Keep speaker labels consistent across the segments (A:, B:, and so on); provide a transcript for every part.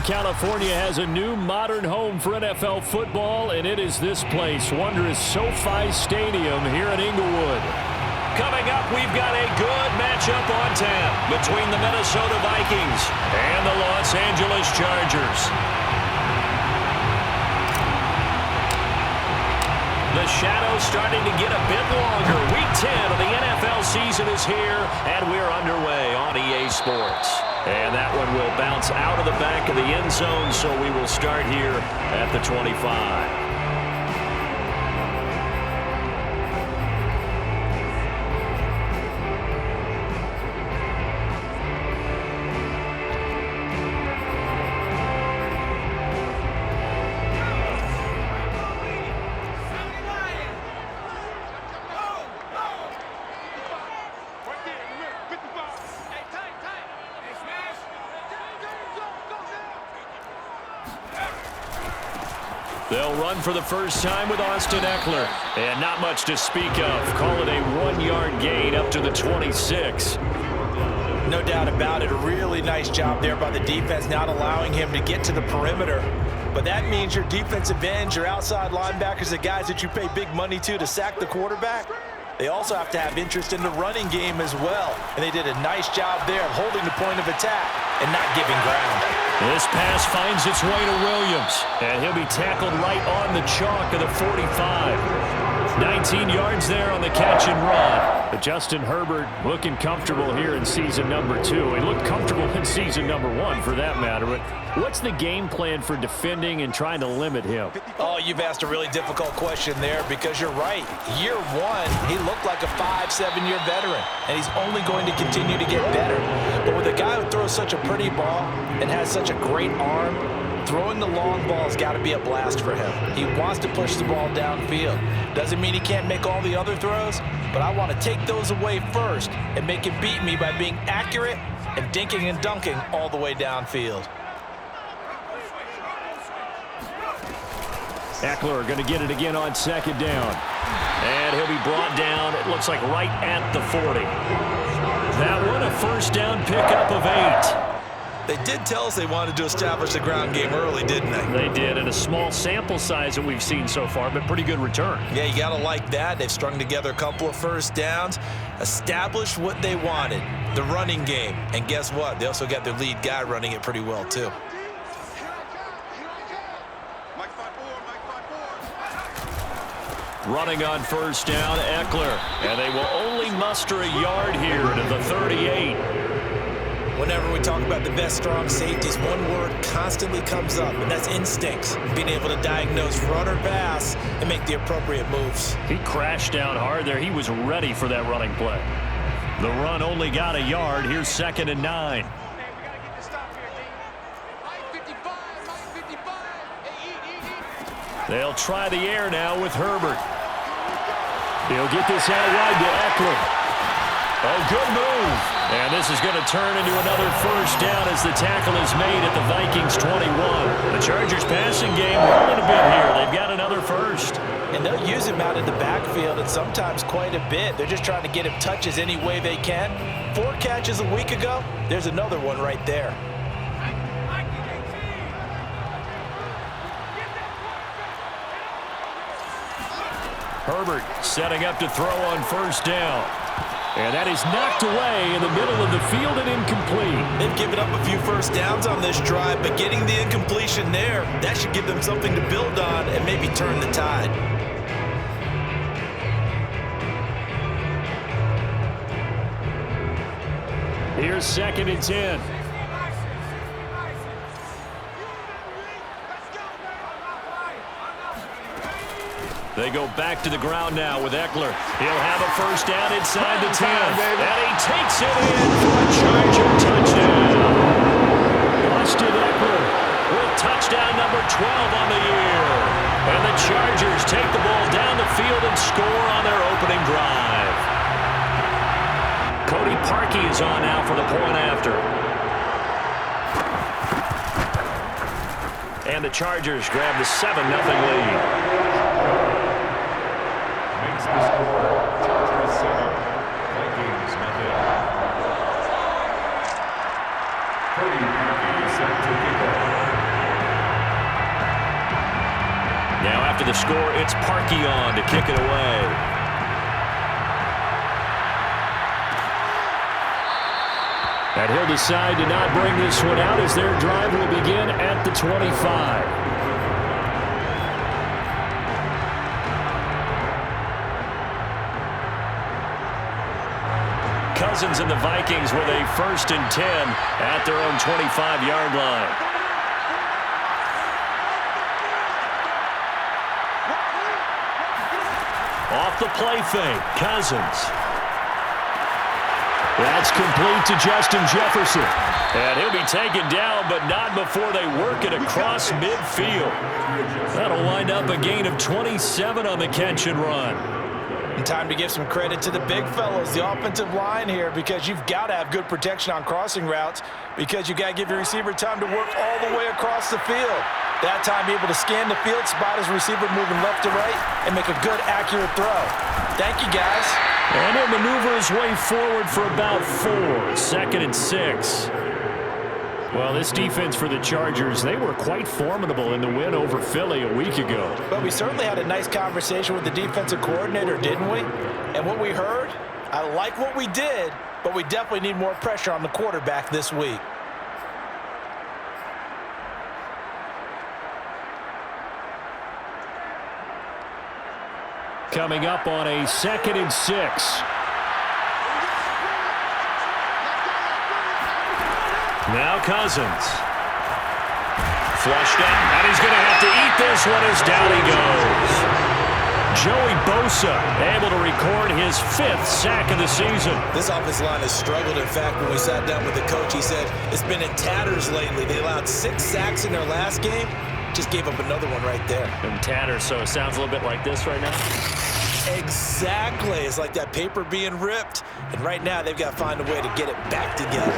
A: California has a new modern home for NFL football, and it is this place, wondrous SoFi Stadium here in Inglewood.
B: Coming up, we've got a good matchup on tap between the Minnesota Vikings and the Los Angeles Chargers. The shadow's starting to get a bit longer. Week 10 of the NFL season is here, and we're underway on EA Sports. And that one will bounce out of the back of the end zone, so we will start here at the 25. They'll run for the first time with Austin Eckler. And not much to speak of. Call it a 1-yard gain up to the 26.
C: No doubt about it. A really nice job there by the defense, not allowing him to get to the perimeter. But that means your defensive ends, your outside linebackers, the guys that you pay big money to sack the quarterback, they also have to have interest in the running game as well. And they did a nice job there of holding the point of attack and not giving ground.
A: This pass finds its way to Williams, and he'll be tackled right on the chalk of the 45. 19 yards there on the catch and run. But Justin Herbert looking comfortable here in season number 2. He looked comfortable in season number 1 for that matter. But what's the game plan for defending and trying to limit him?
C: Oh, you've asked a really difficult question there because you're right. Year 1, he looked like a 5-7-year veteran, and he's only going to continue to get better. But with a guy who throws such a pretty ball and has such a great arm, throwing the long ball has got to be a blast for him. He wants to push the ball downfield. Doesn't mean he can't make all the other throws, but I want to take those away first and make him beat me by being accurate and dinking and dunking all the way downfield.
A: Eckler going to get it again on second down. And he'll be brought down, it looks like right at the 40. That one, a first down pickup of 8.
C: They did tell us they wanted to establish the ground game early, didn't they?
A: They did, and a small sample size that we've seen so far, but pretty good return.
C: Yeah, you got to like that. They've strung together a couple of first downs, established what they wanted, the running game. And guess what? They also got their lead guy running it pretty well, too.
A: Running on first down, Eckler. And they will only muster a yard here to the 38.
C: Whenever we talk about the best strong safeties, one word constantly comes up, and that's instincts. Being able to diagnose run or pass and make the appropriate moves.
A: He crashed down hard there. He was ready for that running play. The run only got a yard. Here's 2nd and 9. They'll try the air now with Herbert. He'll get this out wide to Eckler. Oh, good move. And this is going to turn into another first down as the tackle is made at the Vikings 21. The Chargers passing game rolling a bit here. They've got another first.
C: And they'll use him out in the backfield and sometimes quite a bit. They're just trying to get him touches any way they can. 4 catches a week ago. There's another one right there.
A: Herbert setting up to throw on first down. And that is knocked away in the middle of the field and incomplete.
C: They've given up a few first downs on this drive, but getting the incompletion there, that should give them something to build on and maybe turn the tide.
A: Here's 2nd and 10. They go back to the ground now with Eckler. He'll have a first down inside the 10. And he takes it in for a Charger touchdown. Austin Eckler with touchdown number 12 on the year. And the Chargers take the ball down the field and score on their opening drive. Cody Parkey is on now for the point after. And the Chargers grab the 7-0 lead.
D: Makes the score Chargers 7, Vikings nothing. Cody Parkey set to kick off.
B: after the score, it's Parkion to kick it away.
A: And he'll decide to not bring this one out as their drive will begin at the 25.
B: Cousins and the Vikings with a 1st and 10 at their own 25-yard line. Off the play fake, Cousins.
A: That's complete to Justin Jefferson.
B: And he'll be taken down, but not before they work it across midfield. That'll wind up a gain of 27 on the catch and run.
C: And time to give some credit to the big fellows, the offensive line here, because you've got to have good protection on crossing routes because you've got to give your receiver time to work all the way across the field. That time, be able to scan the field, spot his receiver moving left to right, and make a good, accurate throw. Thank you, guys.
B: And he'll maneuver his way forward for about 4. 2nd and 6.
A: Well, this defense for the Chargers, they were quite formidable in the win over Philly a week ago.
C: But we certainly had a nice conversation with the defensive coordinator, didn't we? And what we heard, I like what we did, but we definitely need more pressure on the quarterback this week.
A: Coming up on a 2nd and 6.
B: Now Cousins. Flushed out, and he's going to have to eat this one as down he goes. Joey Bosa able to record his 5th sack of the season.
C: This offensive line has struggled. In fact, when we sat down with the coach, he said it's been in tatters lately. They allowed 6 sacks in their last game. Just gave up another one right there.
B: In tatters, so it sounds a little bit like this right now.
C: Exactly. It's like that paper being ripped. And right now, they've got to find a way to get it back together.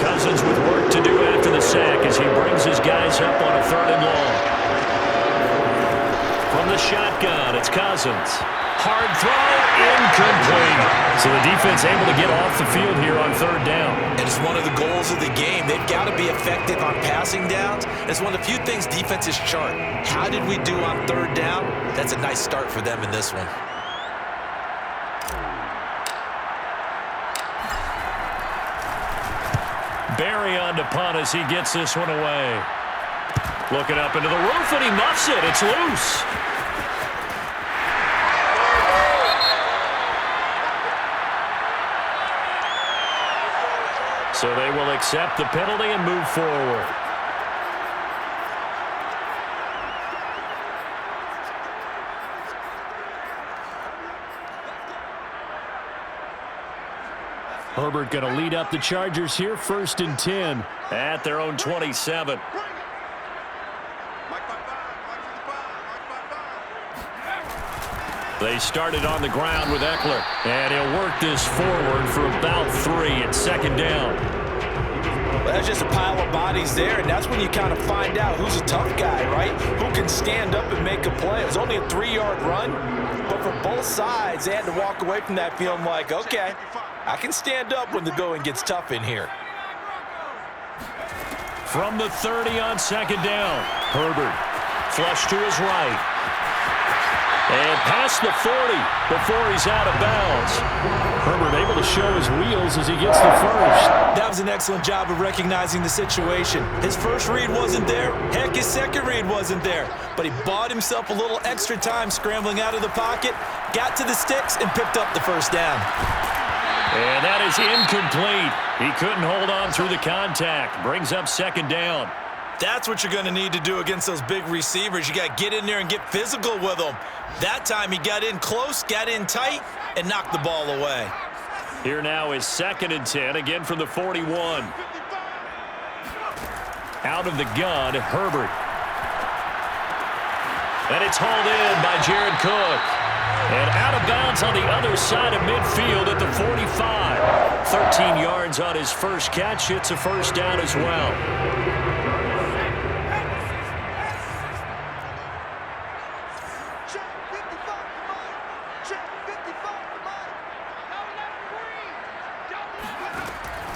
B: Cousins with work to do after the sack as he brings his guys up on a 3rd and long. From the shotgun, it's Cousins. Hard throw, incomplete.
A: So the defense able to get off the field here on 3rd down.
C: And it's one of the goals of the game. They've got to be effective on passing downs. It's one of the few things defenses chart. How did we do on 3rd down? That's a nice start for them in this one.
B: Barry on to punt as he gets this one away. Looking up into the roof, and he muffs it. It's loose. So they will accept the penalty and move forward.
A: Herbert going to lead up the Chargers here, 1st and 10.
B: At their own 27. They started on the ground with Eckler.
A: And he'll work this forward for about 3 at 2nd down.
C: Well, that's just a pile of bodies there, and that's when you kind of find out who's a tough guy, right? Who can stand up and make a play. It was only a 3-yard run, but for both sides, they had to walk away from that feeling like, okay, I can stand up when the going gets tough in here.
B: From the 30 on 2nd down. Herbert flush to his right. And past the 40 before he's out of bounds.
A: Herbert able to show his wheels as he gets the 1st.
C: That was an excellent job of recognizing the situation. His first read wasn't there. Heck, his second read wasn't there. But he bought himself a little extra time scrambling out of the pocket, got to the sticks, and picked up the 1st down.
B: And that is incomplete. He couldn't hold on through the contact. Brings up 2nd down.
C: That's what you're going to need to do against those big receivers. You got to get in there and get physical with them. That time he got in close, got in tight, and knocked the ball away.
B: Here now is 2nd and 10, again from the 41. Out of the gun, Herbert. And it's hauled in by Jared Cook. And out of bounds on the other side of midfield at the 45. 13 yards on his first catch. It's a 1st down as well.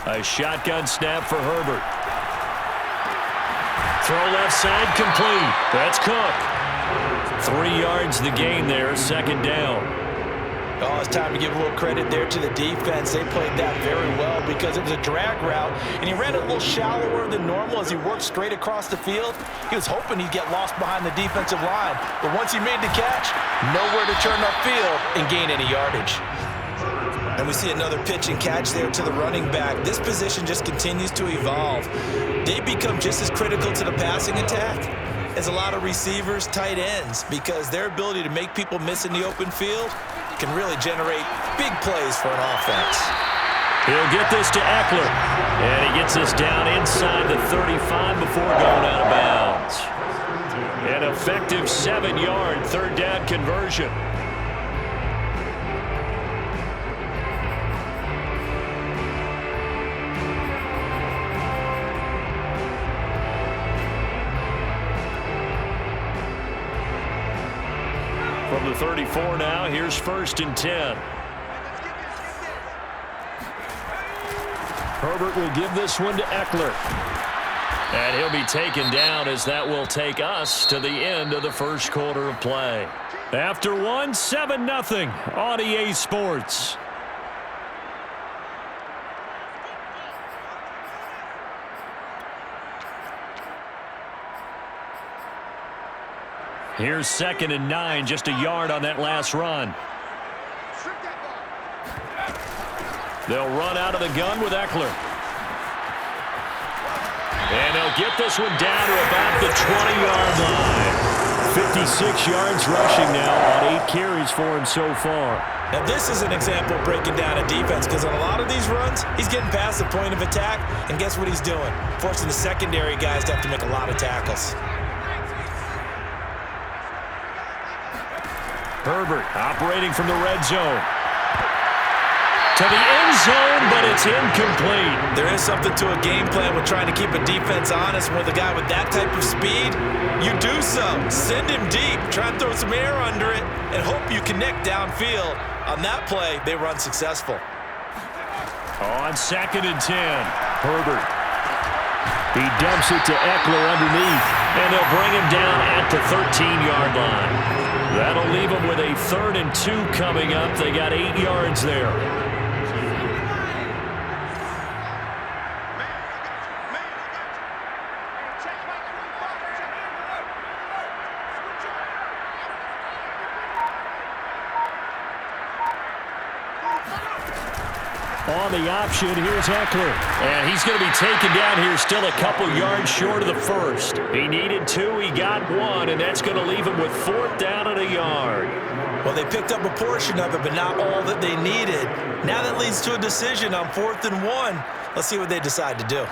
B: A shotgun snap for Herbert. Throw left side complete. That's Cook. 3 yards the gain there, second down.
C: Oh, it's time to give a little credit there to the defense. They played that very well because it was a drag route, and he ran it a little shallower than normal as he worked straight across the field. He was hoping he'd get lost behind the defensive line, but once he made the catch, nowhere to turn upfield and gain any yardage. And we see another pitch and catch there to the running back. This position just continues to evolve. They become just as critical to the passing attack as a lot of receivers, tight ends, because their ability to make people miss in the open field can really generate big plays for an offense.
B: He'll get this to Eckler, and he gets this down inside the 35 before going out of bounds. An effective 7-yard third down conversion. From the 34 now, here's 1st and 10. Herbert will give this one to Eckler. And he'll be taken down as that will take us to the end of the first quarter of play. After one, 7-0 on EA Sports. Here's 2nd and 9, just a yard on that last run. They'll run out of the gun with Eckler. And they'll get this one down to about the 20-yard line. 56 yards rushing now on 8 carries for him so far.
C: Now this is an example of breaking down a defense, because on a lot of these runs, he's getting past the point of attack, and guess what he's doing? Forcing the secondary guys to have to make a lot of tackles.
B: Herbert operating from the red zone. To the end zone, but it's incomplete.
C: There is something to a game plan with trying to keep a defense honest. With a guy with that type of speed, you do so. Send him deep, try and throw some air under it, and hope you connect downfield. On that play, they were unsuccessful.
B: On 2nd and 10, Herbert. He dumps it to Eckler underneath, and they'll bring him down at the 13-yard line. That'll leave them with a 3rd and 2 coming up. They got 8 yards there. On the option, here's Eckler. And he's going to be taken down here, still a couple yards short of the first. He needed 2, he got 1, and that's going to leave him with 4th down and a yard.
C: Well, they picked up a portion of it, but not all that they needed. Now that leads to a decision on 4th and 1. Let's see what they decide to do.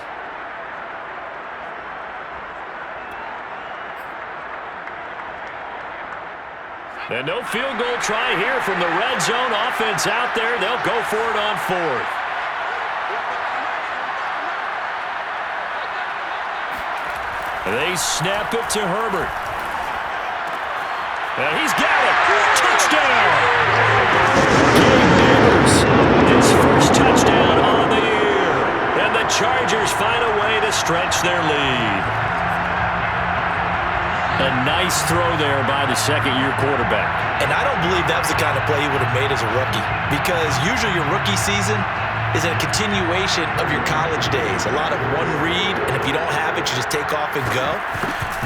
B: And no field goal try here from the red zone. Offense out there. They'll go for it on 4th. They snap it to Herbert. And he's got it. Touchdown. Gabe Neighbors, his first touchdown on the year. And the Chargers find a way to stretch their lead. A nice throw there by the second-year quarterback.
C: And I don't believe that was the kind of play he would have made as a rookie, because usually your rookie season is a continuation of your college days. A lot of one read, and if you don't have it, you just take off and go.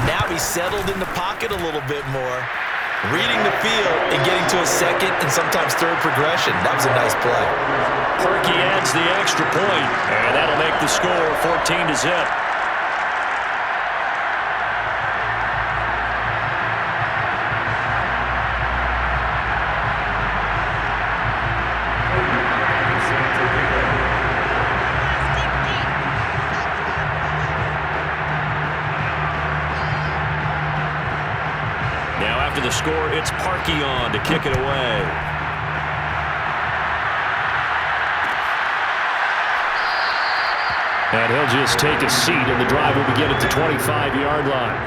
C: Now he's settled in the pocket a little bit more, reading the field and getting to a second and sometimes third progression. That was a nice play.
B: Perky adds the extra point, and that'll make the score 14-0. After the score, it's Parkey on to kick it away. And he'll just take a seat, and the drive will begin at the 25-yard line.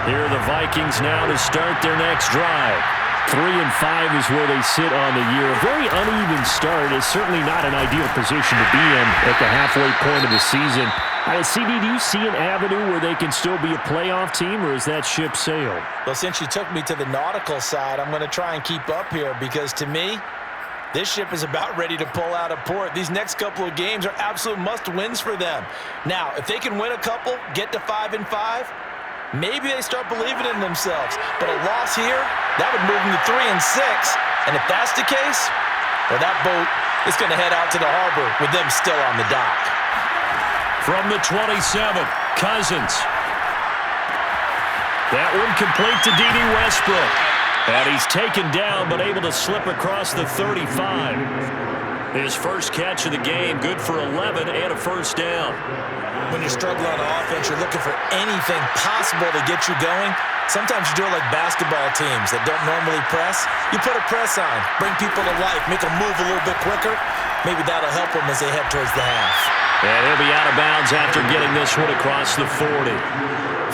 B: Here are the Vikings now to start their next drive.
A: 3-5 is where they sit on the year. A very uneven start is certainly not an ideal position to be in at the halfway point of the season. CD, do you see an avenue where they can still be a playoff team, or is that ship sailed?
C: Well, since you took me to the nautical side, I'm going to try and keep up here because, to me, this ship is about ready to pull out of port. These next couple of games are absolute must-wins for them. Now, if they can win a couple, get to 5-5, maybe they start believing in themselves. But a loss here, that would move them to 3-6. And if that's the case, well, that boat is going to head out to the harbor with them still on the dock.
B: From the 27, Cousins. That one complete to D.D. Westbrook. And he's taken down, but able to slip across the 35. His first catch of the game, good for 11 and a first down.
C: When you're struggling on offense, you're looking for anything possible to get you going. Sometimes you do it like basketball teams that don't normally press. You put a press on, bring people to life, make them move a little bit quicker. Maybe that'll help them as they head towards the half.
B: And he'll be out of bounds after getting this one across the 40.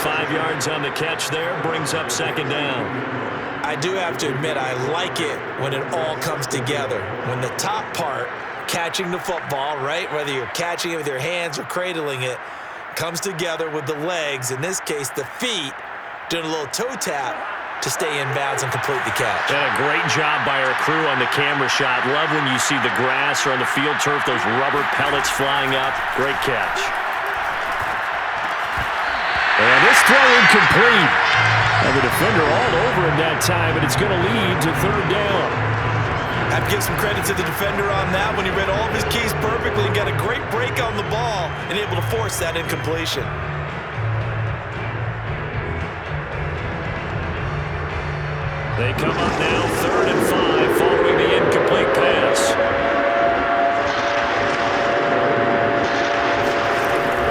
B: 5 yards on the catch there, brings up second down.
C: I do have to admit, I like it when it all comes together. When the top part, catching the football, right, whether you're catching it with your hands or cradling it, comes together with the legs, in this case the feet, doing a little toe tap to stay in bounds and complete the catch.
B: And a great job by our crew on the camera shot. Love when you see the grass or on the field turf, those rubber pellets flying up. Great catch. And this throw incomplete. And the defender all over him that time, and it's going to lead to third down.
C: I have to give some credit to the defender on that when he read all of his keys perfectly and got a great break on the ball and able to force that incompletion.
B: They come up now, 3rd and 5, following the incomplete pass.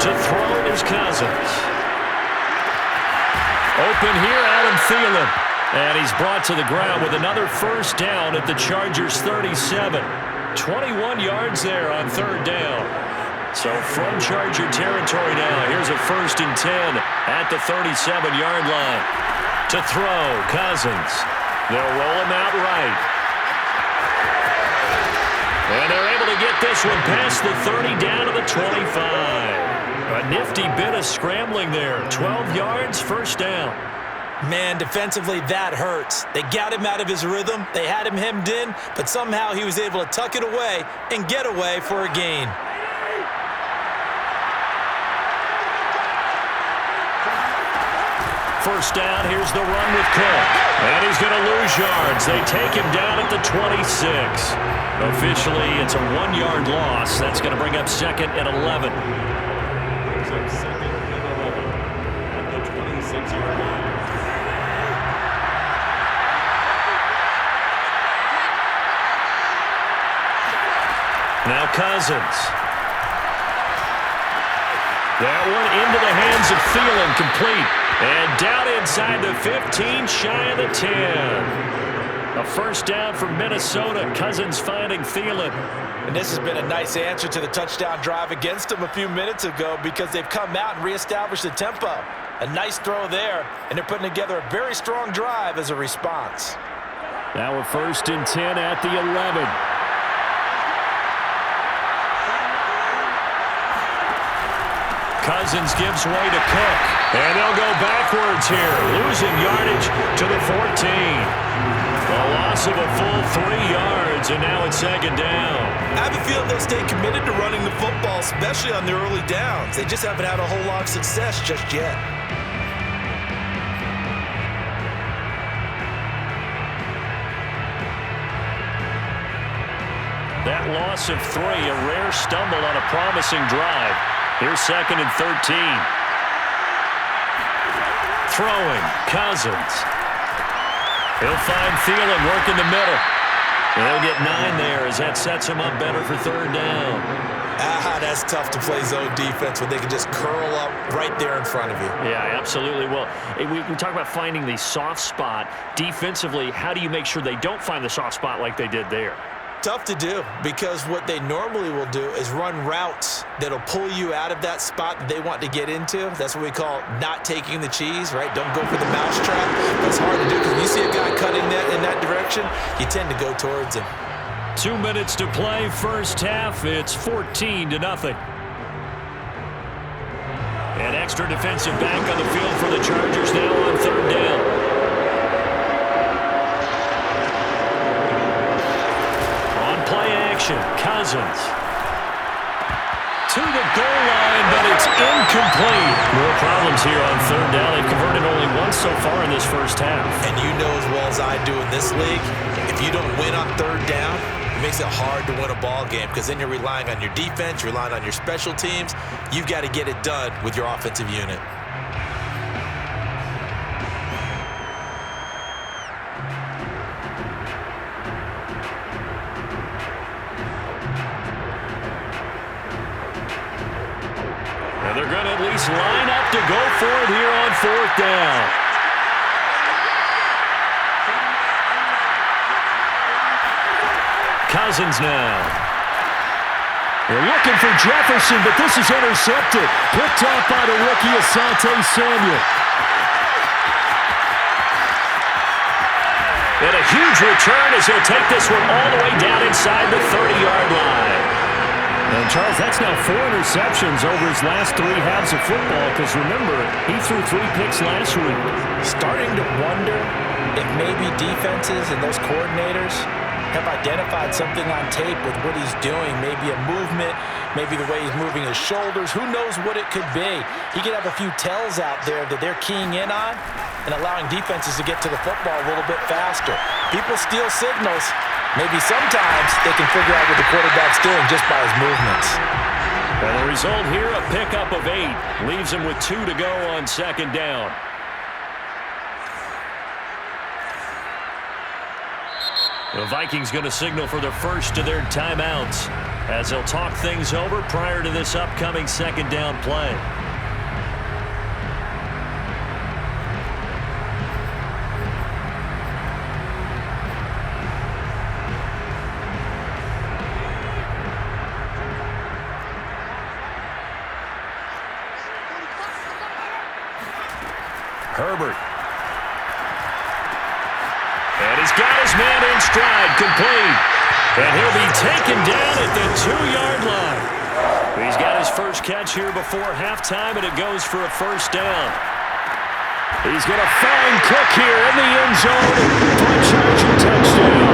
B: To throw is Cousins. Open here, Adam Thielen. And he's brought to the ground with another first down at the Chargers' 37. 21 yards there on third down. So from Charger territory now, here's a 1st and 10 at the 37-yard line. To throw, Cousins. They'll roll him out right. And they're able to get this one past the 30 down to the 25. A nifty bit of scrambling there. 12 yards, first down.
C: Man, defensively, that hurts. They got him out of his rhythm. They had him hemmed in, but somehow he was able to tuck it away and get away for a gain.
B: First down, here's the run with Cook. And he's going to lose yards. They take him down at the 26. Officially, it's a 1-yard loss. That's going to bring up 2nd and 11.
D: Second and 11 at the 26-yard line.
B: Now Cousins. That one into the hands of Thielen, complete. And down inside the 15, shy of the 10. A first down for Minnesota. Cousins finding Thielen.
C: And this has been a nice answer to the touchdown drive against them a few minutes ago because they've come out and reestablished the tempo. A nice throw there, and they're putting together a very strong drive as a response.
B: Now a 1st and 10 at the 11. Cousins gives way to Cook. And they'll go backwards here, losing yardage to the 14. A loss of a full 3 yards, and now it's 2nd down.
C: I have a feeling they'll stay committed to running the football, especially on their early downs. They just haven't had a whole lot of success just yet.
B: That loss of 3, a rare stumble on a promising drive. Here's 2nd and 13. Throwing, Cousins. He'll find Thielen working the middle. And they'll get 9 there as that sets him up better for 3rd down.
C: That's tough to play zone defense when they can just curl up right there in front of you.
B: Yeah, absolutely. Well, we talk about finding the soft spot. Defensively, how do you make sure they don't find the soft spot like they did there?
C: Tough to do, because what they normally will do is run routes that'll pull you out of that spot that they want to get into. That's what we call not taking the cheese, right? Don't go for the mousetrap. But it's hard to do because when you see a guy cutting that in that direction, you tend to go towards him.
A: 2 minutes to play, first half. It's 14-0. An extra defensive back on the field for the Chargers now on third down. Cousins to the goal line, but it's incomplete. More problems here on third down. They've converted only once so far in this first half.
C: And you know as well as I do in this league, if you don't win on third down, it makes it hard to win a ball game, because then you're relying on your defense, you're relying on your special teams. You've got to get it done with your offensive unit.
A: And they're going to at least line up to go for it here on fourth down. Cousins now. They're looking for Jefferson, but this is intercepted. Picked off by the rookie Asante Samuel. And a huge return as he'll take this one all the way down inside the 30-yard line. And, Charles, that's now 4 interceptions over his last 3 halves of football, because, remember, he threw 3 picks last week.
C: Starting to wonder if maybe defenses and those coordinators have identified something on tape with what he's doing, maybe a movement, maybe the way he's moving his shoulders. Who knows what it could be? He could have a few tells out there that they're keying in on and allowing defenses to get to the football a little bit faster. People steal signals. Maybe sometimes they can figure out what the quarterback's doing just by his movements.
A: And the result here, a pickup of 8. Leaves him with 2 to go on second down. The Vikings going to signal for the first of their timeouts as they'll talk things over prior to this upcoming second down play. Herbert. And he's got his man in stride, complete. And he'll be taken down at the 2-yard line. He's got his first catch here before halftime, and it goes for a first down. He's going to find Cook here in the end zone for a Charger touchdown.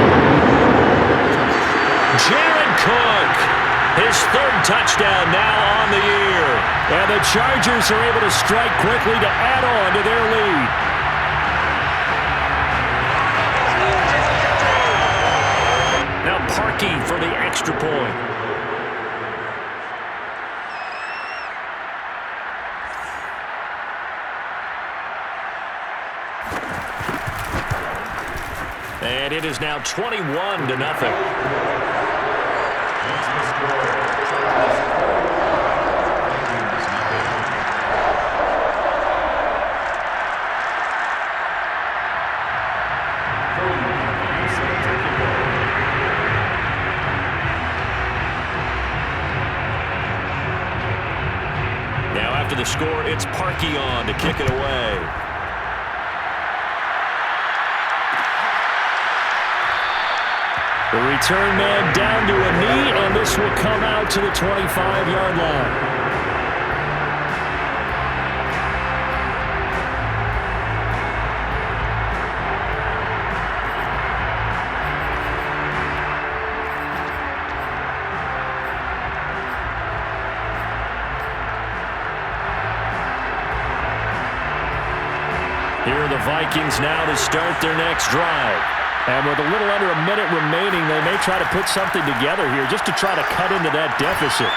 A: Jared Cook, his 3rd touchdown now on the year. And the Chargers are able to strike quickly to add on to their lead. Now Parkey for the extra point. And it is now 21-0. After the score, it's Parkey on to kick it away. The return man down to a knee, and this will come out to the 25-yard line. Here are the Vikings now to start their next drive. And with a little under a minute remaining, they may try to put something together here just to try to cut into that deficit.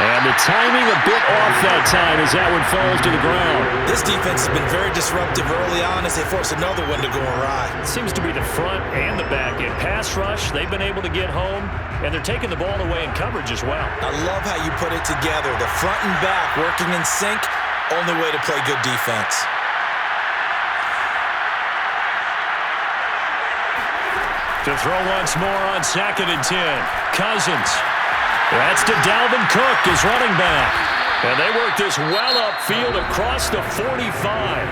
A: And the timing a bit off that time as that one falls to the ground.
C: This defense has been very disruptive early on as they force another one to go awry.
A: It seems to be the front and the back. In pass rush, they've been able to get home, and they're taking the ball away in coverage as well.
C: I love how you put it together. The front and back working in sync, only way to play good defense.
A: To throw once more on 2nd and 10. Cousins. That's to Dalvin Cook, his running back. And they work this well upfield across the 45.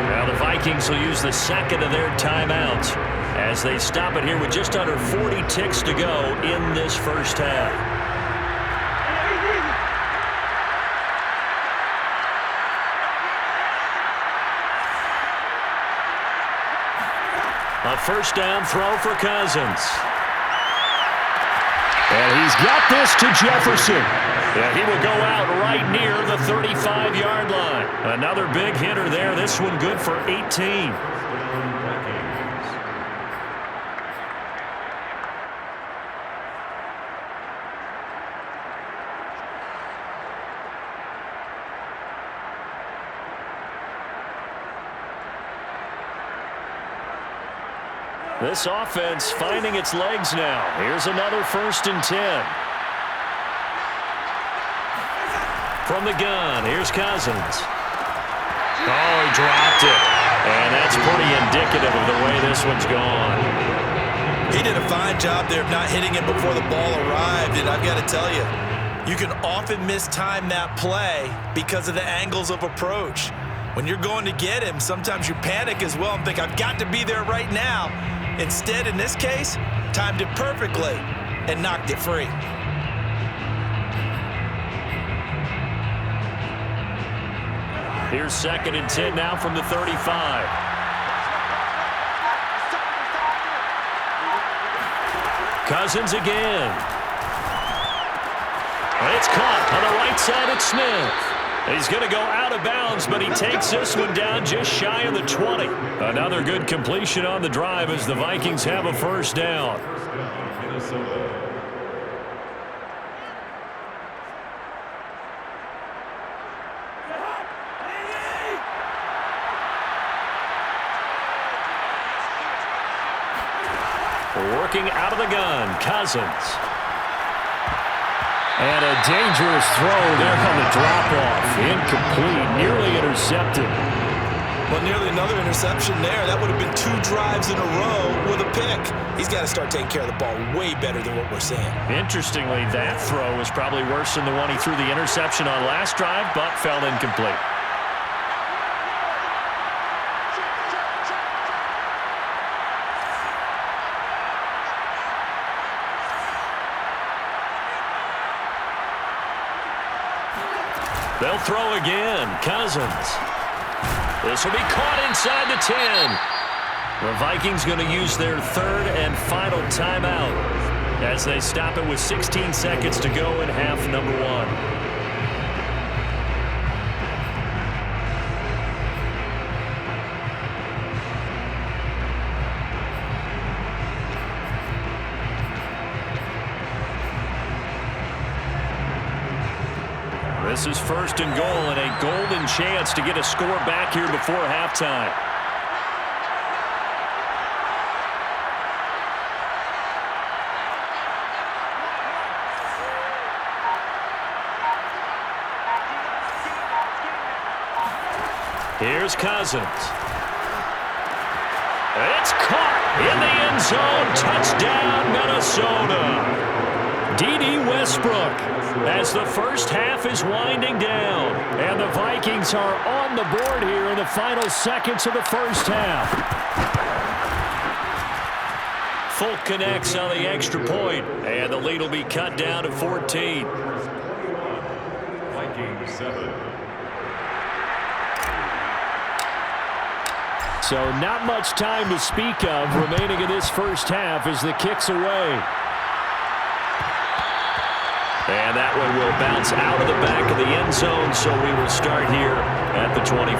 A: Now the Vikings will use the second of their timeouts as they stop it here with just under 40 ticks to go in this first half. A first down throw for Cousins. And he's got this to Jefferson. Yeah, he will go out right near the 35-yard line. Another big hitter there. This one good for 18. This offense finding its legs now. Here's another 1st and 10. From the gun, here's Cousins. Oh, he dropped it. And that's pretty indicative of the way this one's gone.
C: He did a fine job there of not hitting him before the ball arrived, and I've got to tell you, you can often mistime that play because of the angles of approach. When you're going to get him, sometimes you panic as well and think, I've got to be there right now. Instead, in this case, timed it perfectly and knocked it free.
A: Here's 2nd and 10 now from the 35. Cousins again. It's caught on the right side at Smith. He's going to go out of bounds, but he takes this one down just shy of the 20. Another good completion on the drive as the Vikings have a first down. Working out of the gun, Cousins. And a dangerous throw there on the drop-off. Incomplete, nearly intercepted.
C: Well, nearly another interception there. That would have been 2 drives in a row with a pick. He's got to start taking care of the ball way better than what we're seeing.
A: Interestingly, that throw was probably worse than the one he threw the interception on last drive, but fell incomplete. They'll throw again. Cousins. This will be caught inside the 10. The Vikings going to use their 3rd and final timeout as they stop it with 16 seconds to go in half number 1. This is 1st and goal and a golden chance to get a score back here before halftime. Here's Cousins. It's caught in the end zone. Touchdown, Minnesota. D.D. Westbrook as the first half is winding down. And the Vikings are on the board here in the final seconds of the first half. Folk connects on the extra point, and the lead will be cut down to 14.
D: Vikings 7.
A: So not much time to speak of remaining in this first half as the kick's away. And that one will bounce out of the back of the end zone, so we will start here at the 25.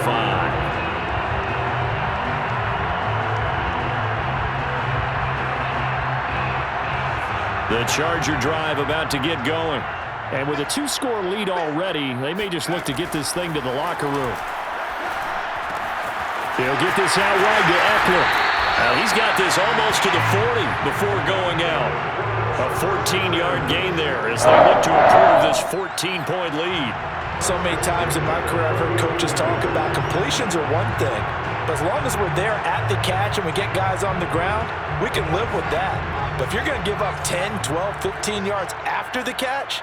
A: The Charger drive about to get going. And with a 2-score lead already, they may just look to get this thing to the locker room. He'll get this out wide to Eckler. He's got this almost to the 40 before going out. A 14-yard gain there as they look to improve this 14-point lead.
C: So many times in my career I've heard coaches talk about completions are one thing, But as long as we're there at the catch and we get guys on the ground, we can live with that. But if you're going to give up 10, 12, 15 yards after the catch,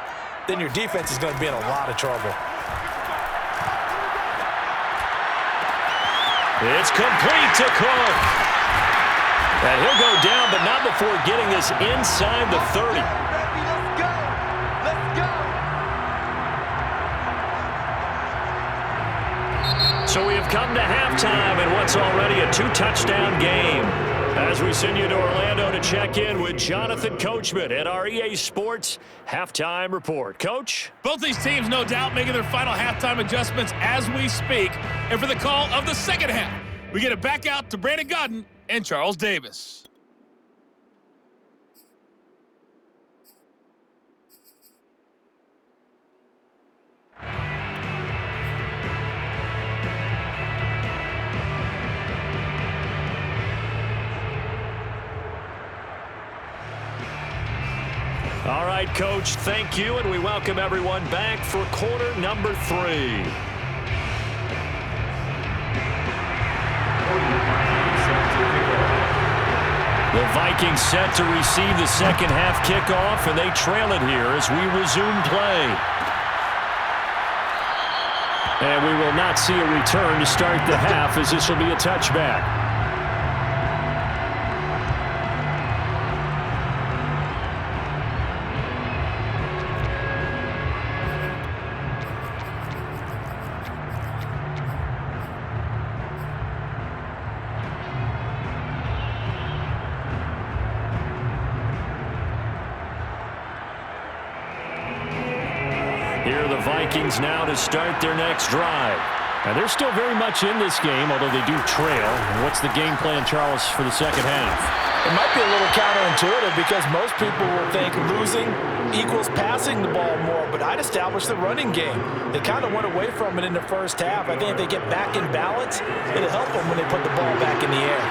C: then your defense is going to be in a lot of trouble.
B: It's complete to Cook. And he'll go down, but not before getting this inside the 30. So we have come to halftime in what's already a two-touchdown game. As we send you to Orlando to check in with Jonathan Coachman at our EA Sports Halftime Report. Coach?
E: Both these teams, no doubt, making their final halftime adjustments as we speak. And for the call of the second half, we get it back out to Brandon Godden and Charles Davis.
B: All right, Coach, thank you, and we welcome everyone back for quarter number 3. The Vikings set to receive the second half kickoff, and they trail it here as we resume play. And we will not see a return to start the half, as this will be a touchback. Here are the Vikings now to start their next drive. And they're still very much in this game, although they do trail. What's the game plan, Charles, for the second half?
C: It might be a little counterintuitive because most people will think losing equals passing the ball more, but I'd establish the running game. They kind of went away from it in the first half. I think if they get back in balance, it'll help them when they put the ball back in the air.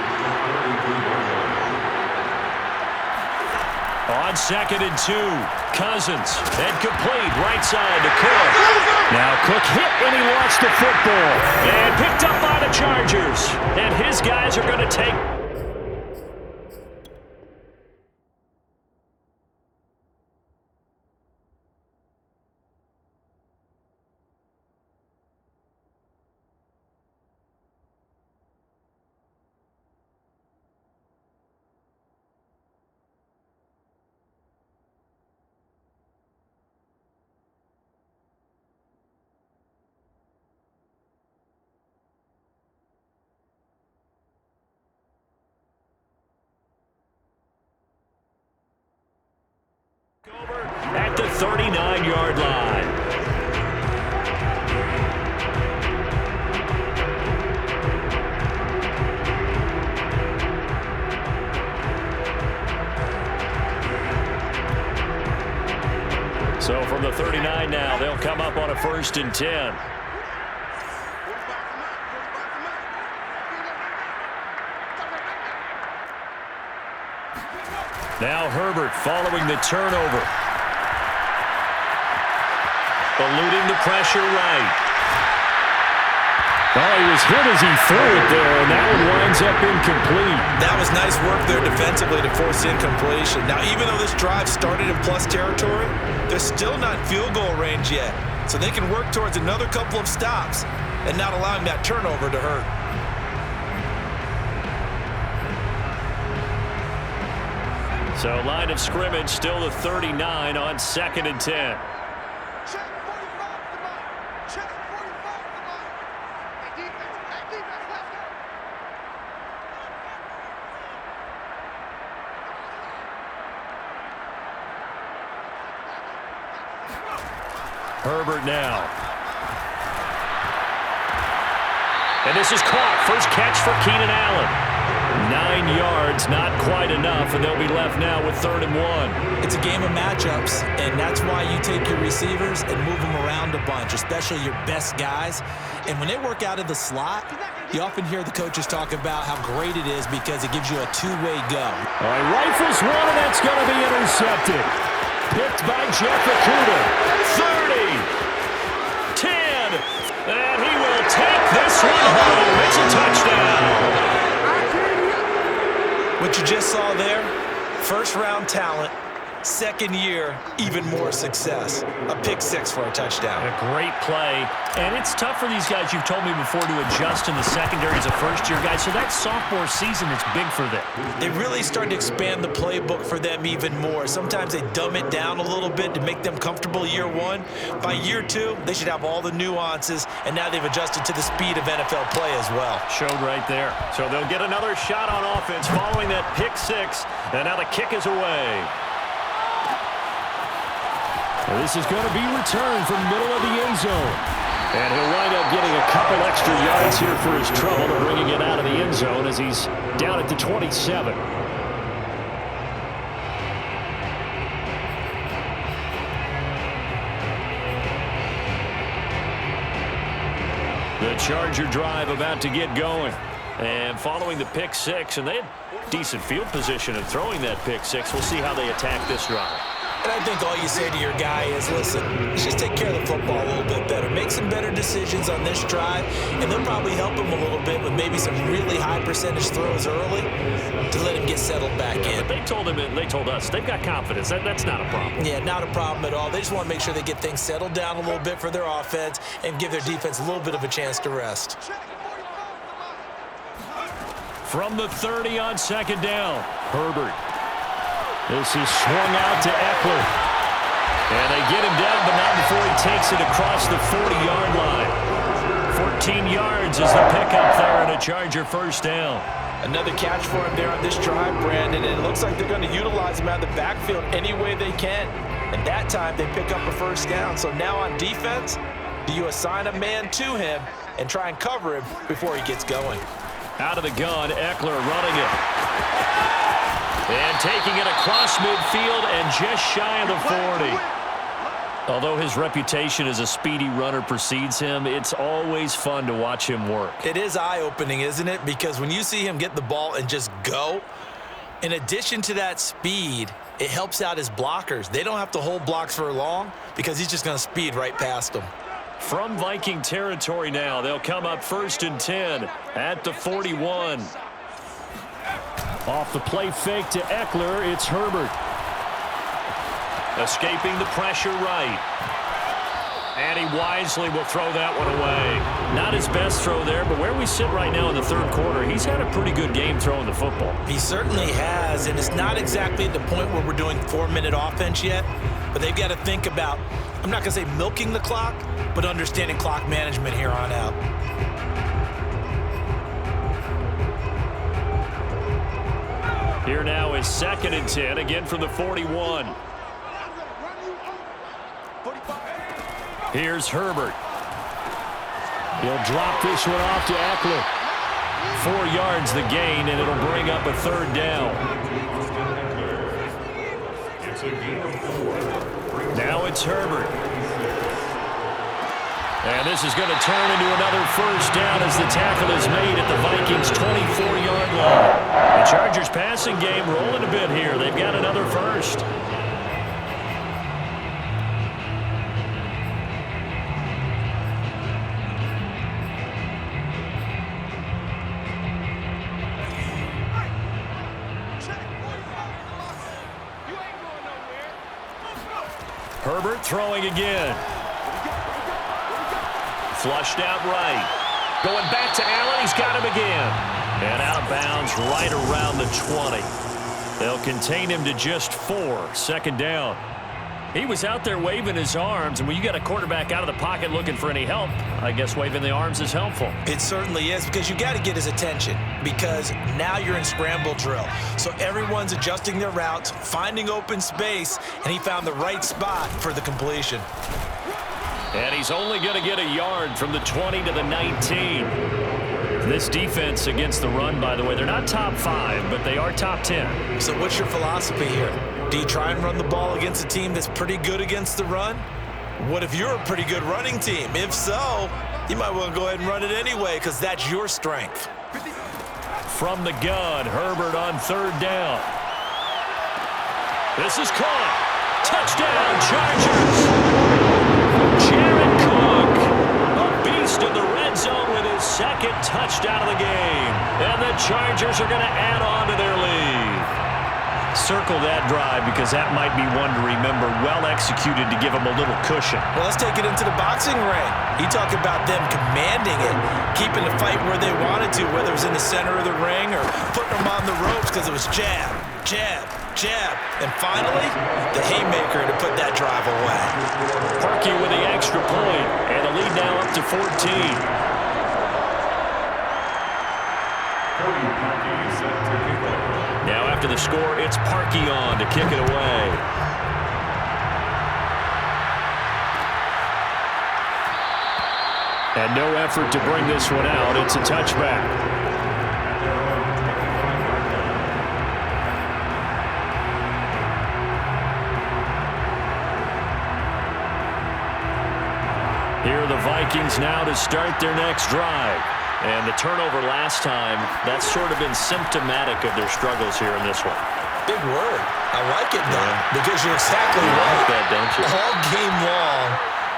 B: On 2nd and 2, Cousins, and complete right side to Cook. Now Cook hit when he lost the football, and picked up by the Chargers. And his guys are going to take... over at the 39-yard line. So from the 39 now, they'll come up on a 1st and 10. Now Herbert following the turnover. Eluding the pressure right. Oh, he was hit as he threw it there, and that one winds up incomplete.
C: That was nice work there defensively to force incompletion. Now, even though this drive started in plus territory, they're still not field goal range yet. So they can work towards another couple of stops and not allowing that turnover to hurt.
B: So line of scrimmage still the 39 on 2nd and 10. Herbert now. And this is caught. First catch for Keenan Allen. 9 yards, not quite enough, and they'll be left now with 3rd and 1.
C: It's a game of matchups, and that's why you take your receivers and move them around a bunch, especially your best guys. And when they work out of the slot, you often hear the coaches talk about how great it is because it gives you a two-way go.
B: All right, rifles one, and that's going to be intercepted. Picked by Jeff Okuda. 30, 10, and he will take this one home. It's a touchdown.
C: What you just saw there, first-round talent, second year, even more success. A pick six for a touchdown.
B: A great play. And it's tough for these guys, you've told me before, to adjust in the secondary as a first-year guy. So that sophomore season is big for them.
C: They really started to expand the playbook for them even more. Sometimes they dumb it down a little bit to make them comfortable year one. By year two, they should have all the nuances, and now they've adjusted to the speed of NFL play as well.
B: Showed right there. So they'll get another shot on offense following that pick six. And now the kick is away.
A: This is going to be returned from the middle of the end zone. And he'll wind up getting a couple extra yards here for his trouble and bringing it out of the end zone as he's down at the 27. The Charger drive about to get going. And following the pick six, and they had decent field position in throwing that pick six. We'll see how they attack this drive.
C: And I think all you say to your guy is, listen, let's just take care of the football a little bit better. Make some better decisions on this drive, and they'll probably help him a little bit with maybe some really high percentage throws early to let him get settled back in.
B: But they told him, and they told us, they've got confidence. That's not a problem.
C: Yeah, not a problem at all. They just want to make sure they get things settled down a little bit for their offense and give their defense a little bit of a chance to rest.
A: From the 30 on second down, Herbert. This is swung out to Eckler. And they get him down, but not before he takes it across the 40-yard line. 14 yards is the pickup there and a Charger first down.
C: Another catch for him there on this drive, Brandon, and it looks like they're going to utilize him out of the backfield any way they can. And that time they pick up a first down. So now on defense, do you assign a man to him and try and cover him before he gets going?
A: Out of the gun, Eckler running it. And taking it across midfield and just shy of the 40. Although his reputation as a speedy runner precedes him, it's always fun to watch him work.
C: It is eye-opening, isn't it? Because when you see him get the ball and just go, in addition to that speed, it helps out his blockers. They don't have to hold blocks for long because he's just going to speed right past them.
A: From Viking territory now, they'll come up 1st and 10 at the 41. Off the play fake to Eckler, it's Herbert.
B: Escaping the pressure right. And he wisely will throw that one away.
A: Not his best throw there, but where we sit right now in the third quarter, he's had a pretty good game throwing the football.
C: He certainly has, and it's not exactly at the point where we're doing 4-minute offense yet, but they've got to think about, I'm not going to say milking the clock, but understanding clock management here on out.
A: Here now is 2nd and 10, again from the 41. Here's Herbert. He'll drop this one off to Eckler. 4 yards the gain, and it'll bring up a 3rd down. Now it's Herbert. And this is going to turn into another first down as the tackle is made at the Vikings' 24-yard line. The Chargers passing game rolling a bit here. They've got another first. Herbert throwing again. Flushed out right. Going back to Allen. He's got him again. And out of bounds right around the 20. They'll contain him to just 4. 2nd down. He was out there waving his arms, and when you got a quarterback out of the pocket looking for any help, I guess waving the arms is helpful.
C: It certainly is, because you got to get his attention, because now you're in scramble drill. So everyone's adjusting their routes, finding open space, and he found the right spot for the completion.
A: And he's only going to get a yard from the 20 to the 19. This defense against the run, by the way, they're not top 5, but they are top 10.
C: So what's your philosophy here? Do you try and run the ball against a team that's pretty good against the run? What if you're a pretty good running team? If so, you might want to go ahead and run it anyway, because that's your strength.
A: From the gun, Herbert on 3rd down. This is caught. Touchdown, Chargers. Jared Cook, a beast in the red zone with his 2nd touchdown of the game. And the Chargers are going to add on to their lead. Circle that drive because that might be one to remember. Well executed to give them a little cushion.
C: Well, let's take it into the boxing ring. You talk about them commanding it, keeping the fight where they wanted to, whether it was in the center of the ring or putting them on the ropes because it was jab, jab, jab. And finally, the haymaker to put that drive away.
B: Parkey with the extra point, and the lead now up to 14. Now after the score, it's Parkey on to kick it away. And no effort to bring this one out. It's a touchback. Here are the Vikings now to start their next drive. And the turnover last time, that's sort of been symptomatic of their struggles here in this one.
C: Big word. I like it, though, because you're exactly right.
B: You like that, don't you?
C: All game long,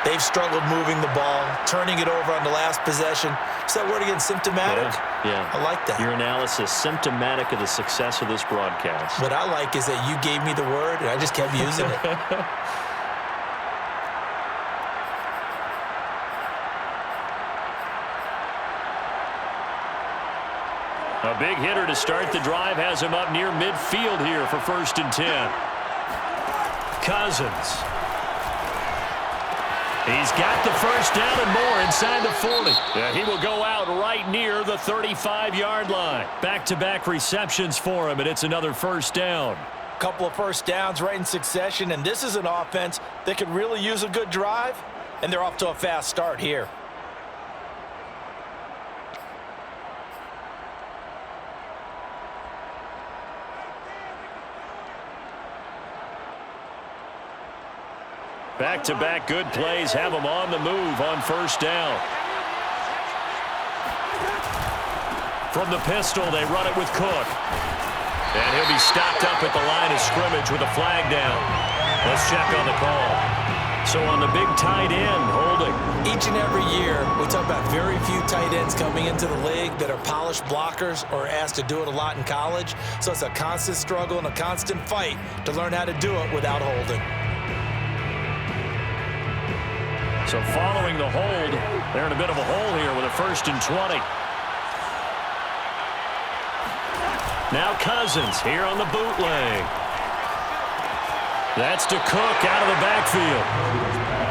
C: they've struggled moving the ball, turning it over on the last possession. Is that word again, symptomatic?
B: Yeah.
C: I like that.
B: Your analysis, symptomatic of the success of this broadcast.
C: What I like is that you gave me the word, and I just kept using it.
B: A big hitter to start the drive has him up near midfield here for 1st and 10. Cousins. He's got the first down and more inside the 40. Yeah, he will go out right near the 35-yard line. Back-to-back receptions for him, and it's another first down.
C: Couple of first downs right in succession, and this is an offense that could really use a good drive, and they're off to a fast start here.
B: Back-to-back good plays have them on the move on first down. From the pistol, they run it with Cook. And he'll be stopped up at the line of scrimmage with a flag down. Let's check on the call. So on the big tight end, holding.
C: Each and every year, we talk about very few tight ends coming into the league that are polished blockers or asked to do it a lot in college. So it's a constant struggle and a constant fight to learn how to do it without holding.
B: So following the hold, they're in a bit of a hole here with a 1st and 20. Now Cousins here on the bootleg. That's to Cook out of the backfield.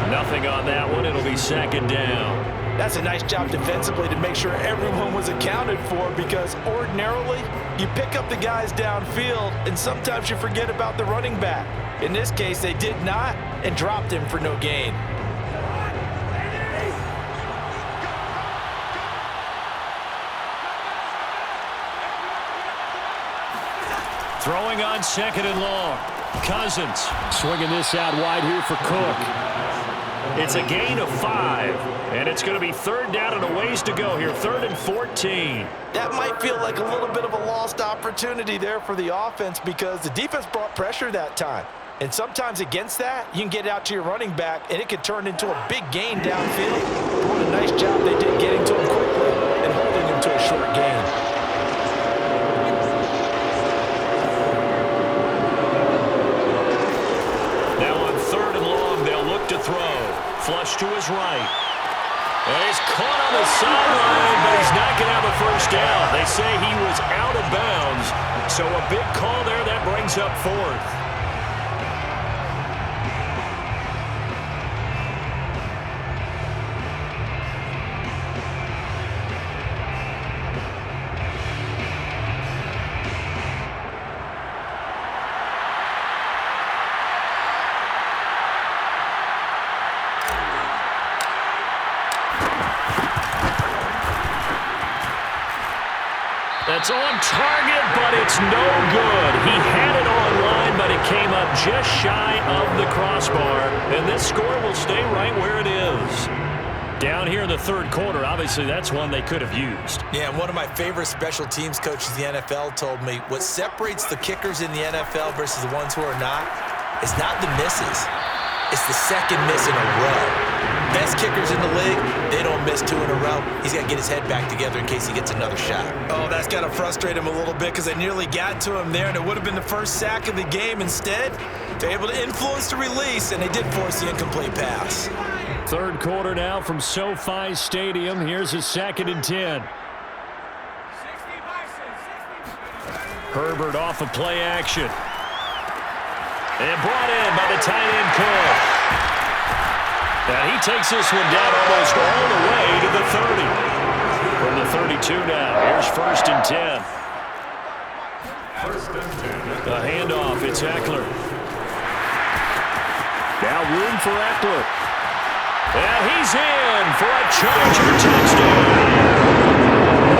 B: Nothing on that one. It'll be 2nd down.
C: That's a nice job defensively to make sure everyone was accounted for, because ordinarily you pick up the guys downfield and sometimes you forget about the running back. In this case, they did not and dropped him for no gain.
B: Throwing on 2nd and long. Cousins swinging this out wide here for Cook. It's a gain of 5, and it's going to be 3rd down and a ways to go here. 3rd and 14.
C: That might feel like a little bit of a lost opportunity there for the offense, because the defense brought pressure that time. And sometimes against that, you can get out to your running back, and it could turn into a big gain downfield. What a nice job they did getting to him quickly and holding him to a short gain. To throw. Flush to his right. And he's caught on the sideline, but he's not going to have a first down. They say he was out of bounds. So a big call there. That brings up 4th. That's on target, but it's no good. He had it on line, but it came up just shy of the crossbar. And this score will stay right where it is. Down here in the 3rd quarter, obviously that's one they could have used. Yeah, and one of my favorite special teams coaches in the NFL told me what separates the kickers in the NFL versus the ones who are not is not the misses. It's the second miss in a row. best kickers in the league, they don't miss 2 in a row. He's got to get his head back together in case he gets another shot. Oh, that's got to frustrate him a little bit because they nearly got to him there, and it would have been the first sack of the game. Instead, they're able to influence the release, and they did force the incomplete pass.
A: Third quarter now from SoFi Stadium. Here's a 2nd and 10. Herbert off of play action. And brought in by the tight end Cook. And he takes this one down almost all the way to the 30. From the 32 now, here's 1st and 10. A handoff, it's Eckler. Now room for Eckler. And he's in for a Charger touchdown.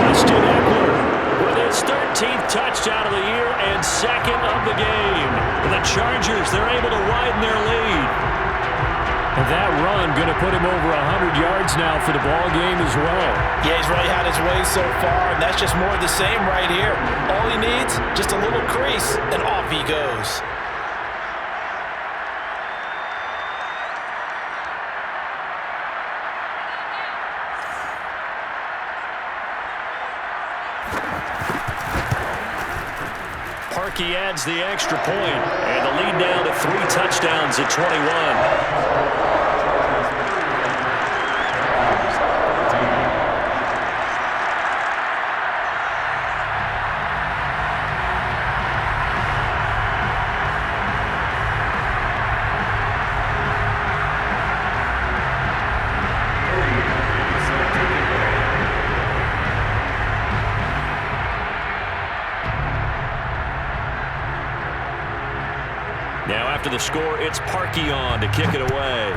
A: Austin Eckler with his 13th touchdown of the year and 2nd of the game. And the Chargers, they're able to widen their lead. And that run going to put him over 100 yards now for the ball game as well.
C: Yeah, he's really had his way so far, and that's just more of the same right here. All he needs, just a little crease, and off he goes.
A: He adds the extra point, and the lead now to 3 touchdowns at 21. Now after the score, it's Parkey on to kick it away.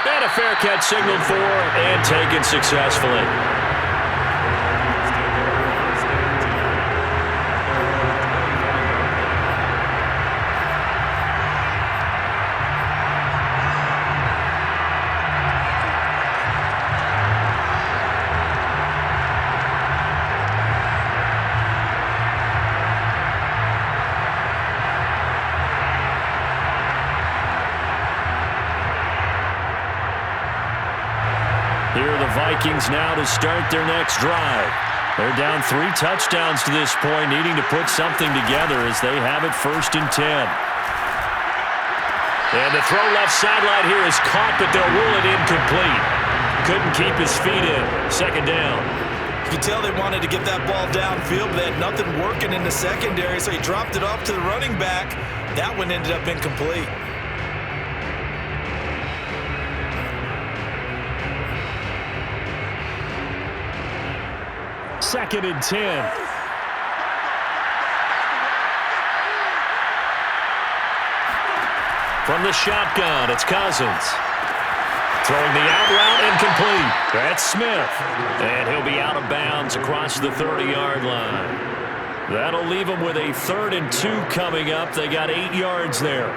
A: And a fair catch signaled for and taken successfully. Here are the Vikings now to start their next drive. They're down 3 touchdowns to this point, needing to put something together as they have it 1st and 10. And the throw left sideline here is caught, but they'll rule it incomplete. Couldn't keep his feet in. 2nd down.
C: You can tell they wanted to get that ball downfield, but they had nothing working in the secondary, so he dropped it off to the running back. That one ended up incomplete.
A: 2nd and 10. From the shotgun, it's Cousins. Throwing the out route incomplete. That's Smith. And he'll be out of bounds across the 30-yard line. That'll leave them with a 3rd and 2 coming up. They got 8 yards there.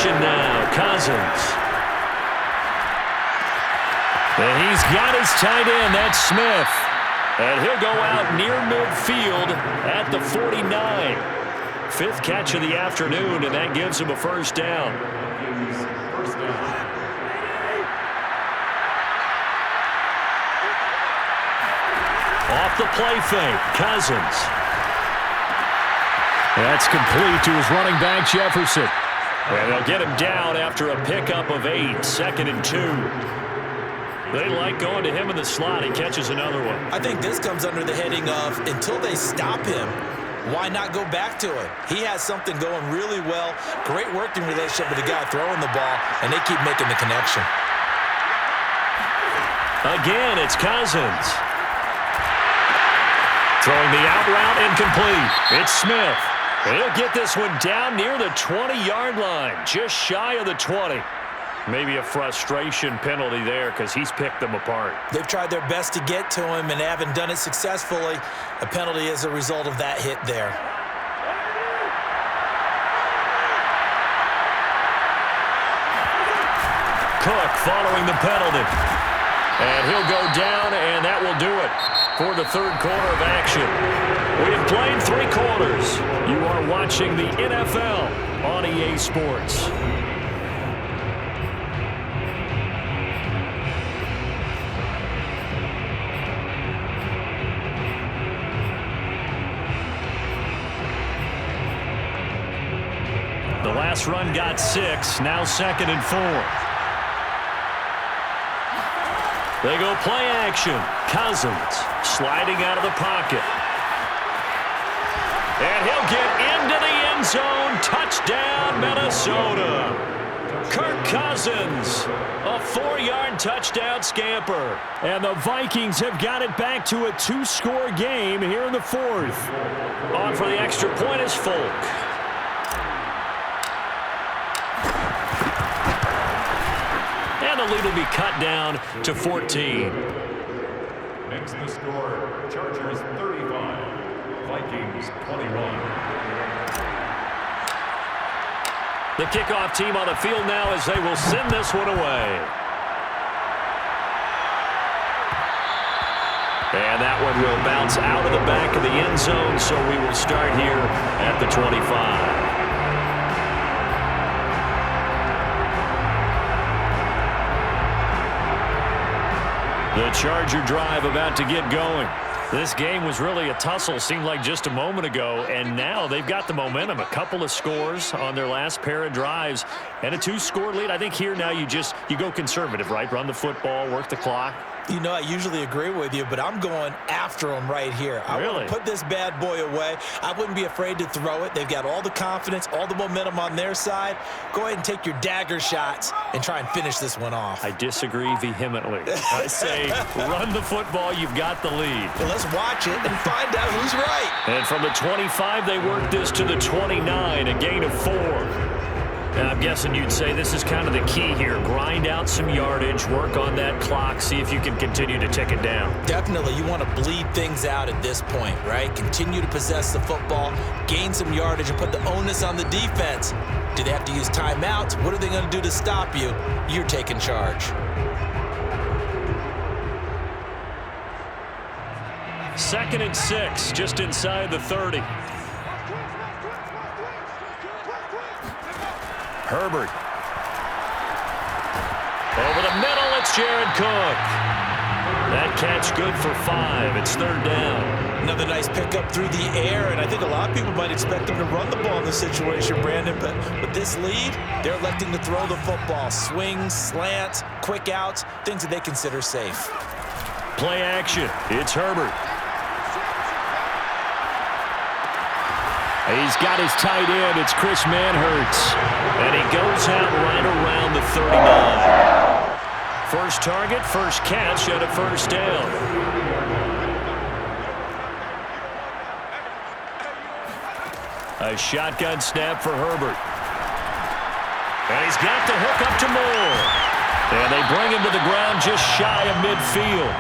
A: Now, Cousins. And he's got his tight end, that's Smith. And he'll go out near midfield at the 49. 5th catch of the afternoon, and that gives him a 1st down. Off the play fake, Cousins. That's complete to his running back, Jefferson. And they'll get him down after a pickup of 8, 2nd and 2. They like going to him in the slot. He catches another one.
C: I think this comes under the heading of until they stop him, why not go back to it? He has something going really well. Great working relationship with the guy throwing the ball, and they keep making the connection.
A: Again, it's Cousins. Throwing the out route incomplete. It's Smith. He'll get this one down near the 20-yard line, just shy of the 20. Maybe a frustration penalty there because he's picked them apart.
C: They've tried their best to get to him and haven't done it successfully. A penalty is a result of that hit there.
A: Cook following the penalty. And he'll go down, and that will do it for the third quarter of action. We have played 3 quarters. You are watching the NFL on EA Sports. The last run got 6, now 2nd and 4. They go play action. Cousins sliding out of the pocket. And he'll get into the end zone. Touchdown, Minnesota. Kirk Cousins, a 4-yard touchdown scamper. And the Vikings have got it back to a 2-score game here in the 4th. On for the extra point is Folk. And the lead will be cut down to 14.
D: Next the score, Chargers 35, Vikings 21.
A: The kickoff team on the field now as they will send this one away. And that one will bounce out of the back of the end zone, so we will start here at the 25. The Charger drive about to get going. This game was really a tussle, seemed like just a moment ago, and now they've got the momentum. A couple of scores on their last pair of drives, and a 2-score lead. I think here now you go conservative, right? Run the football, work the clock.
C: You know, I usually agree with you, but I'm going after them right here. I want to put this bad boy away. I wouldn't be afraid to throw it. They've got all the confidence, all the momentum on their side. Go ahead and take your dagger shots and try and finish this one off.
A: I disagree vehemently. I say run the football. You've got the lead.
C: Well, let's watch it and find out who's right.
A: And from the 25, they work this to the 29, a gain of 4. And I'm guessing you'd say this is kind of the key here. Grind out some yardage, work on that clock, see if you can continue to tick it down.
C: Definitely. You want to bleed things out at this point, right? Continue to possess the football, gain some yardage, and put the onus on the defense. Do they have to use timeouts? What are they going to do to stop you? You're taking charge.
A: Second and 6, just inside the 30. Herbert. Over the middle, it's Jared Cook. That catch good for 5. It's 3rd down.
C: Another nice pickup through the air, and I think a lot of people might expect them to run the ball in this situation, Brandon, but with this lead, they're electing to throw the football. Swings, slants, quick outs, things that they consider safe.
A: Play action. It's Herbert. He's got his tight end. It's Chris Manhertz. And he goes out right around the 39. First target, first catch, and a first down. A shotgun snap for Herbert. And he's got the hook up to Moore. And they bring him to the ground just shy of midfield.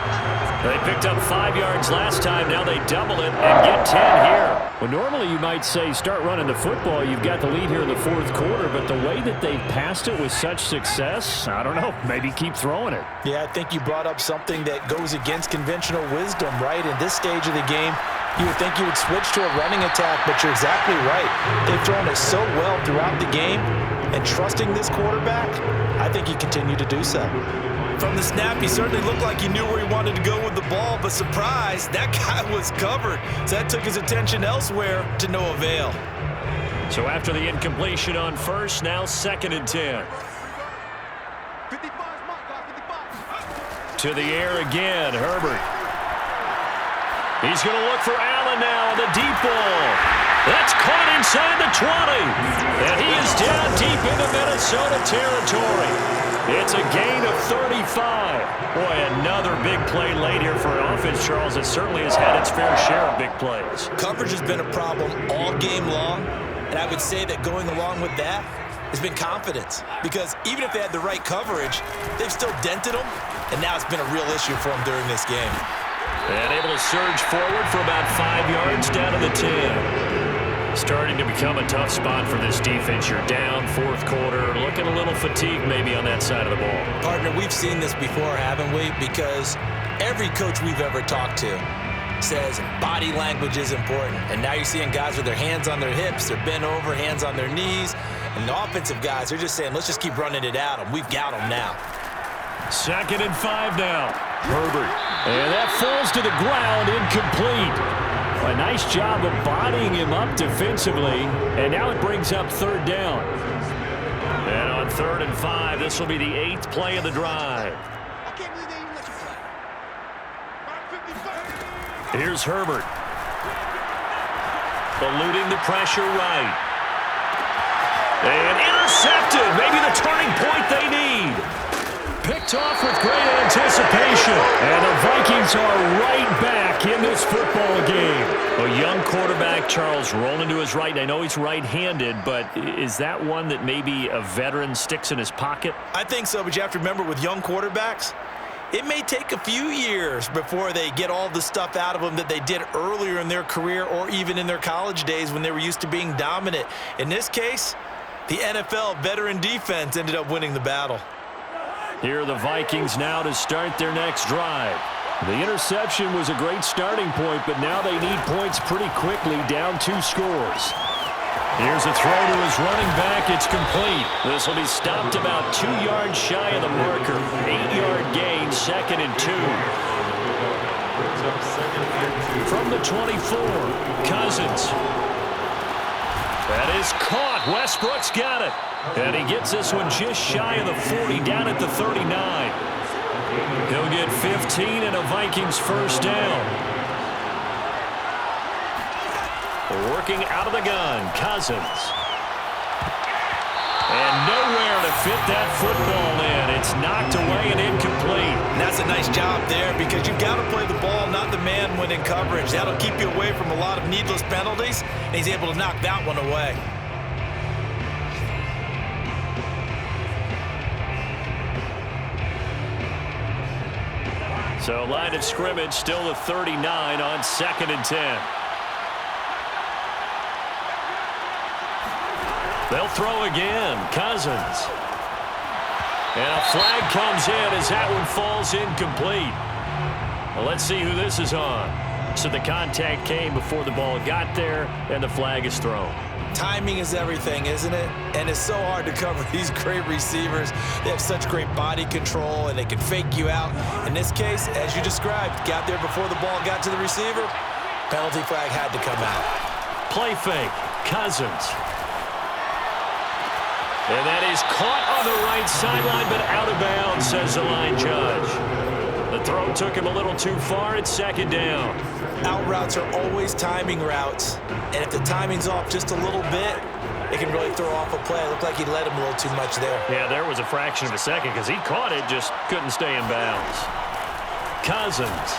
A: They picked up 5 yards last time. Now they double it and get 10 here. Well, normally you might say start running the football. You've got the lead here in the 4th quarter. But the way that they've passed it with such success, I don't know, maybe keep throwing it.
C: Yeah, I think you brought up something that goes against conventional wisdom, right? In this stage of the game, you would think you would switch to a running attack, but you're exactly right. They've thrown it so well throughout the game, and trusting this quarterback, I think he continued to do so. From the snap, he certainly looked like he knew where he wanted to go with the ball, but surprise, that guy was covered. So that took his attention elsewhere to no avail.
A: So after the incompletion on first, now 2nd and 10. To the air again, Herbert. He's going to look for Allen now on the deep ball. That's caught inside the 20. And he is down deep into Minnesota territory. It's a gain of 35. Boy, another big play late here for an offense, Charles. It certainly has had its fair share of big plays.
C: Coverage has been a problem all game long, and I would say that going along with that has been confidence. Because even if they had the right coverage, they've still dented them, and now it's been a real issue for them during this game.
B: And able to surge forward for about 5 yards down to the 10. Starting to become a tough spot for this defense. You're down fourth quarter, looking a little fatigued maybe on that side of the ball.
C: Partner, we've seen this before, haven't we? Because every coach we've ever talked to says body language is important. And now you're seeing guys with their hands on their hips, they're bent over, hands on their knees. And the offensive guys, they're just saying, let's just keep running it at them. We've got them now.
B: 2nd and 5 now. Herbert. And that falls to the ground, incomplete. A nice job of bodying him up defensively. And now it brings up 3rd down. And on 3rd and 5, this will be the 8th play of the drive. Here's Herbert. Eluding the pressure right. And intercepted. Maybe the turning point they need. Picked off with great anticipation. And the Vikings are right back in this football game. A young quarterback, Charles, rolling to his right. I know he's right-handed, but is that one that maybe a veteran sticks in his pocket?
C: I think so, but you have to remember with young quarterbacks, it may take a few years before they get all the stuff out of them that they did earlier in their career or even in their college days when they were used to being dominant. In this case, the NFL veteran defense ended up winning the battle.
B: Here are the Vikings now to start their next drive. The interception was a great starting point, but now they need points pretty quickly, down 2 scores. Here's a throw to his running back. It's complete. This will be stopped about 2 yards shy of the marker. 8-yard gain, 2nd and 2. From the 24, Cousins. That is caught. Westbrook's got it. And he gets this one just shy of the 40, down at the 39. He'll get 15 and a Vikings first down. Working out of the gun, Cousins. And nowhere to fit that football in. It's knocked away and incomplete.
C: And that's a nice job there because you've got to play the ball, not the man when in coverage. That'll keep you away from a lot of needless penalties, and he's able to knock that one away.
B: So line of scrimmage still the 39 on 2nd and 10. They'll throw again. Cousins. And a flag comes in as that one falls incomplete. Well, let's see who this is on. So the contact came before the ball got there, and the flag is thrown.
C: Timing is everything, isn't it? And it's so hard to cover these great receivers. They have such great body control, and they can fake you out. In this case, as you described, got there before the ball got to the receiver. Penalty flag had to come out.
B: Play fake. Cousins. And that is caught on the right sideline, but out of bounds, says the line judge. The throw took him a little too far. It's 2nd down.
C: Out routes are always timing routes. And if the timing's off just a little bit, it can really throw off a play. It looked like he led him a little too much there.
B: Yeah, there was a fraction of a second because he caught it, just couldn't stay in bounds. Cousins.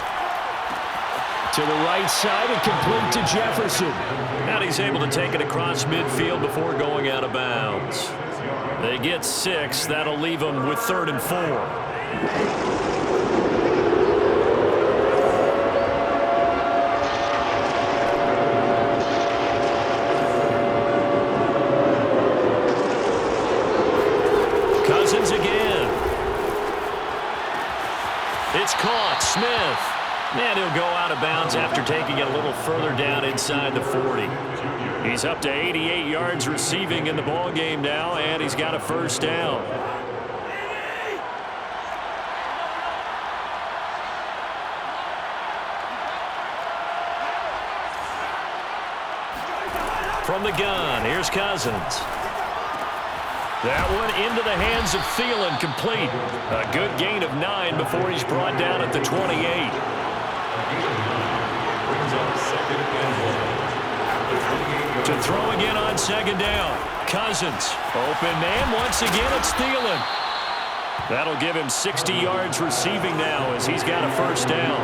B: To the right side and complete to Jefferson. And he's able to take it across midfield before going out of bounds. They get 6. That'll leave them with 3rd and 4. Cousins again. It's caught. Smith. And he'll go out of bounds after taking it a little further down inside the 40. He's up to 88 yards receiving in the ball game now, and he's got a first down. From the gun, here's Cousins. That one into the hands of Thielen, complete. A good gain of 9 before he's brought down at the 28. To throw again on 2nd down. Cousins. Open man. Once again, it's Thielen. That'll give him 60 yards receiving now as he's got a first down.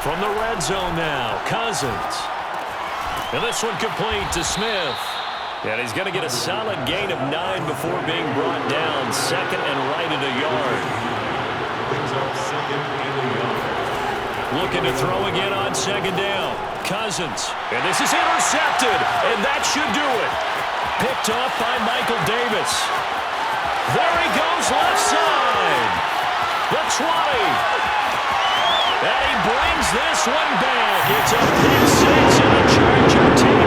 B: From the red zone now, Cousins. And this one complete to Smith. And he's going to get a solid gain of 9 before being brought down. Second and right at a yard.
D: Brings up second and a yard.
B: Looking to throw again on second down. Cousins. And this is intercepted. And that should do it. Picked off by Michael Davis. There he goes left side. The 20. And he brings this one back. It's a pick six and a Charger team.